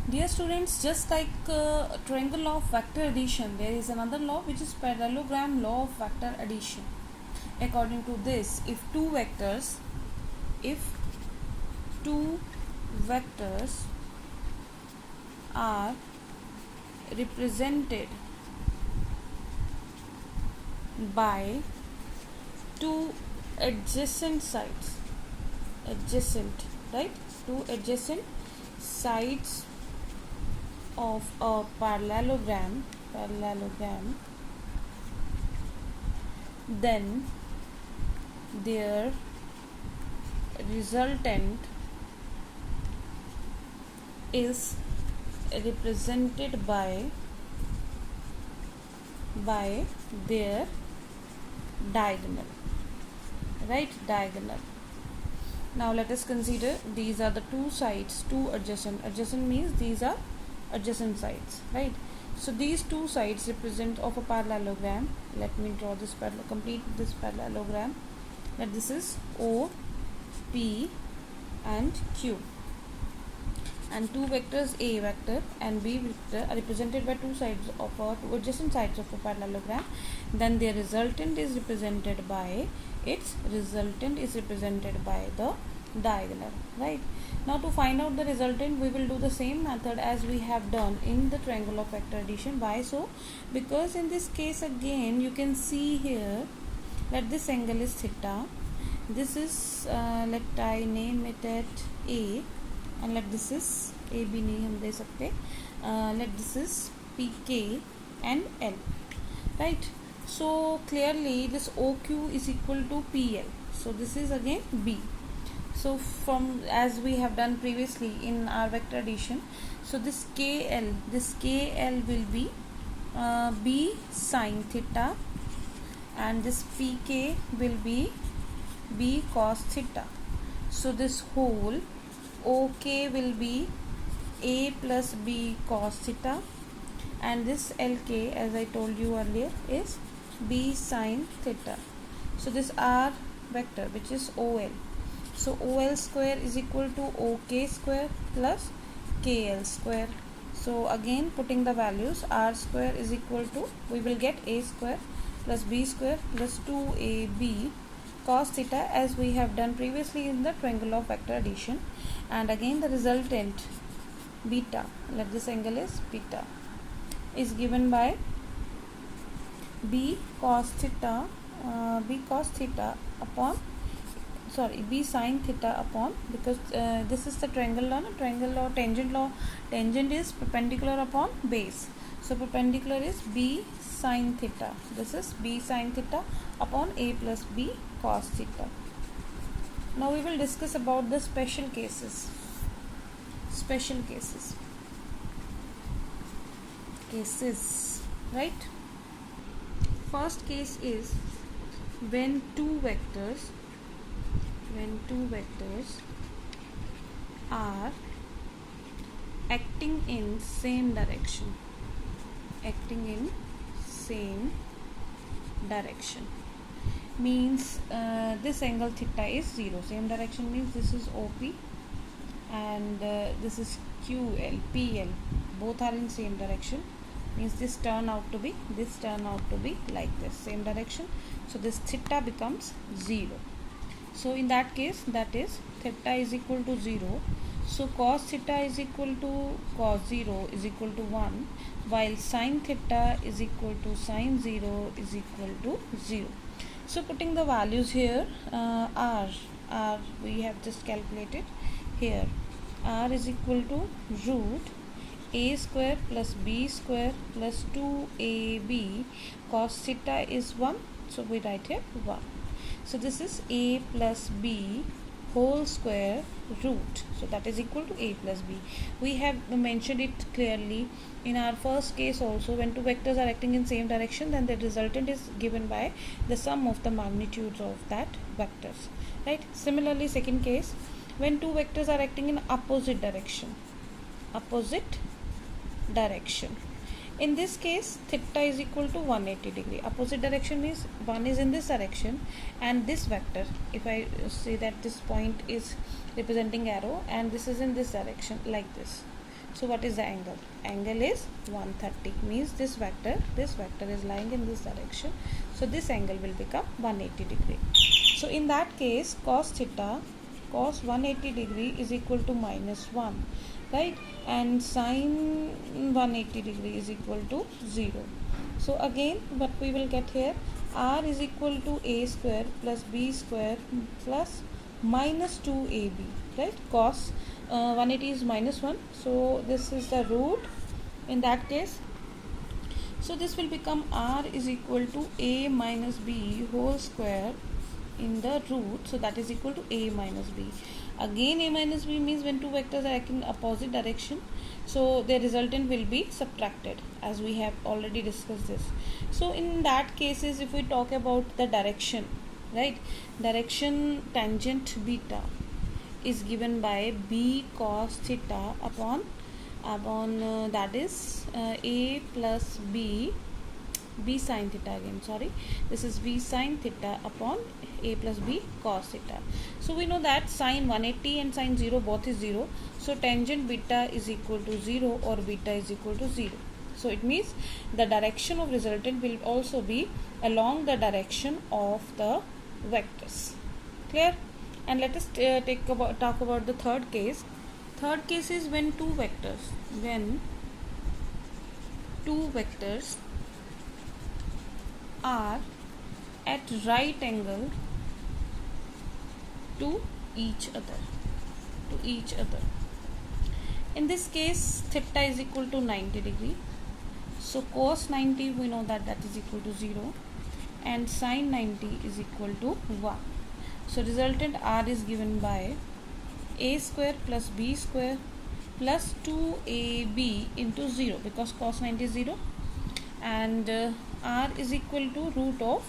Dear students, just like triangle law of vector addition, there is another law which is parallelogram law of vector addition. According to this, if two vectors are represented by two adjacent sides, two adjacent sides of a parallelogram, then their resultant is represented by their diagonal, diagonal. Now let us consider these are the two sides, two adjacent means these are adjacent sides, right? So these two sides represent of a parallelogram. Let me draw this complete this parallelogram. That this is O, P and Q, and two vectors A vector and B vector are represented by two adjacent sides of a parallelogram. Then their resultant is represented by the diagonal, right? Now to find out the resultant, we will do the same method as we have done in the triangle of vector addition. Why so? Because in this case again you can see here that this angle is theta. This is let I name it at A, and let this is A B नहीं हम दे सकते. Let this is PK and L, right? So clearly this OQ is equal to PL. So this is again B. So from as we have done previously in our vector addition, so this KL will be B sin theta, and this PK will be B cos theta. So this whole OK will be A plus B cos theta, and this LK, as I told you earlier, is B sin theta. So this R vector, which is OL, so OL square is equal to OK square plus KL square. So again putting the values, R square is equal to, we will get A square plus B square plus 2AB cos theta, as we have done previously in the triangle of vector addition. And again the resultant beta, let this angle is beta, is given by B cos theta upon B sin theta upon, because this is the triangle law, tangent is perpendicular upon base, so perpendicular is B sin theta. This is B sin theta upon A plus B cos theta. Now we will discuss about the special cases, right? First case is when two vectors are acting in same direction, means this angle theta is 0. Same direction means this is OP and this is QL, PL, both are in same direction, means this turn out to be like this, same direction. So this theta becomes 0. So in that case, that is theta is equal to 0. So cos theta is equal to cos 0 is equal to 1, while sin theta is equal to sin 0 is equal to 0. So putting the values here, R we have just calculated here. R is equal to root A square plus B square plus 2AB cos theta is 1. So we write here 1. So this is A plus B whole square root. So that is equal to A plus B. We have mentioned it clearly in our first case also. When two vectors are acting in same direction, then the resultant is given by the sum of the magnitudes of that vectors, right? Similarly, second case, when two vectors are acting in opposite direction. In this case, theta is equal to 180 degree. Opposite direction means one is in this direction, and this vector, if I say that this point is representing arrow and this is in this direction like this, So what is the angle? Angle is 130, means this vector is lying in this direction. So this angle will become 180 degree. So in that case, cos 180 degree is equal to -1, right? And sine 180 degree is equal to 0. So again, what we will get here, r is equal to a square plus b square plus minus 2ab, right? Cos 180 is -1, so this is the root in that case. So this will become r is equal to a minus b whole square in the root, so that is equal to a minus b. Again, a minus b means when two vectors are acting in opposite direction, so the resultant will be subtracted, as we have already discussed this. So in that cases, if we talk about the direction, right, direction tangent beta is given by b cos theta upon that is a plus b sin theta again, sorry, this is b sin theta upon a plus b cos theta. So we know that sin 180 and sin 0 both is 0, so tangent beta is equal to 0 or beta is equal to 0. So it means the direction of resultant will also be along the direction of the vectors. Clear? And let us talk about the third case. Third case is when two vectors are at right angle to each other. In this case, theta is equal to 90 degree. So cos 90, we know that is equal to 0, and sin 90 is equal to 1. So resultant r is given by a square plus b square plus 2ab into 0, because cos 90 is 0, and r is equal to root of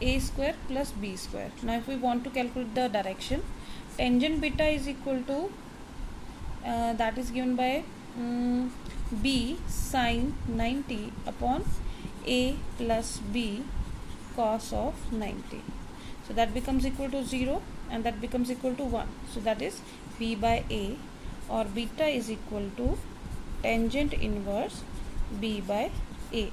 a square plus b square. Now if we want to calculate the direction, tangent beta is equal to that is given by b sin 90 upon a plus b cos of 90. So that becomes equal to 0 and that becomes equal to 1. So that is b by a, or beta is equal to tangent inverse b by a.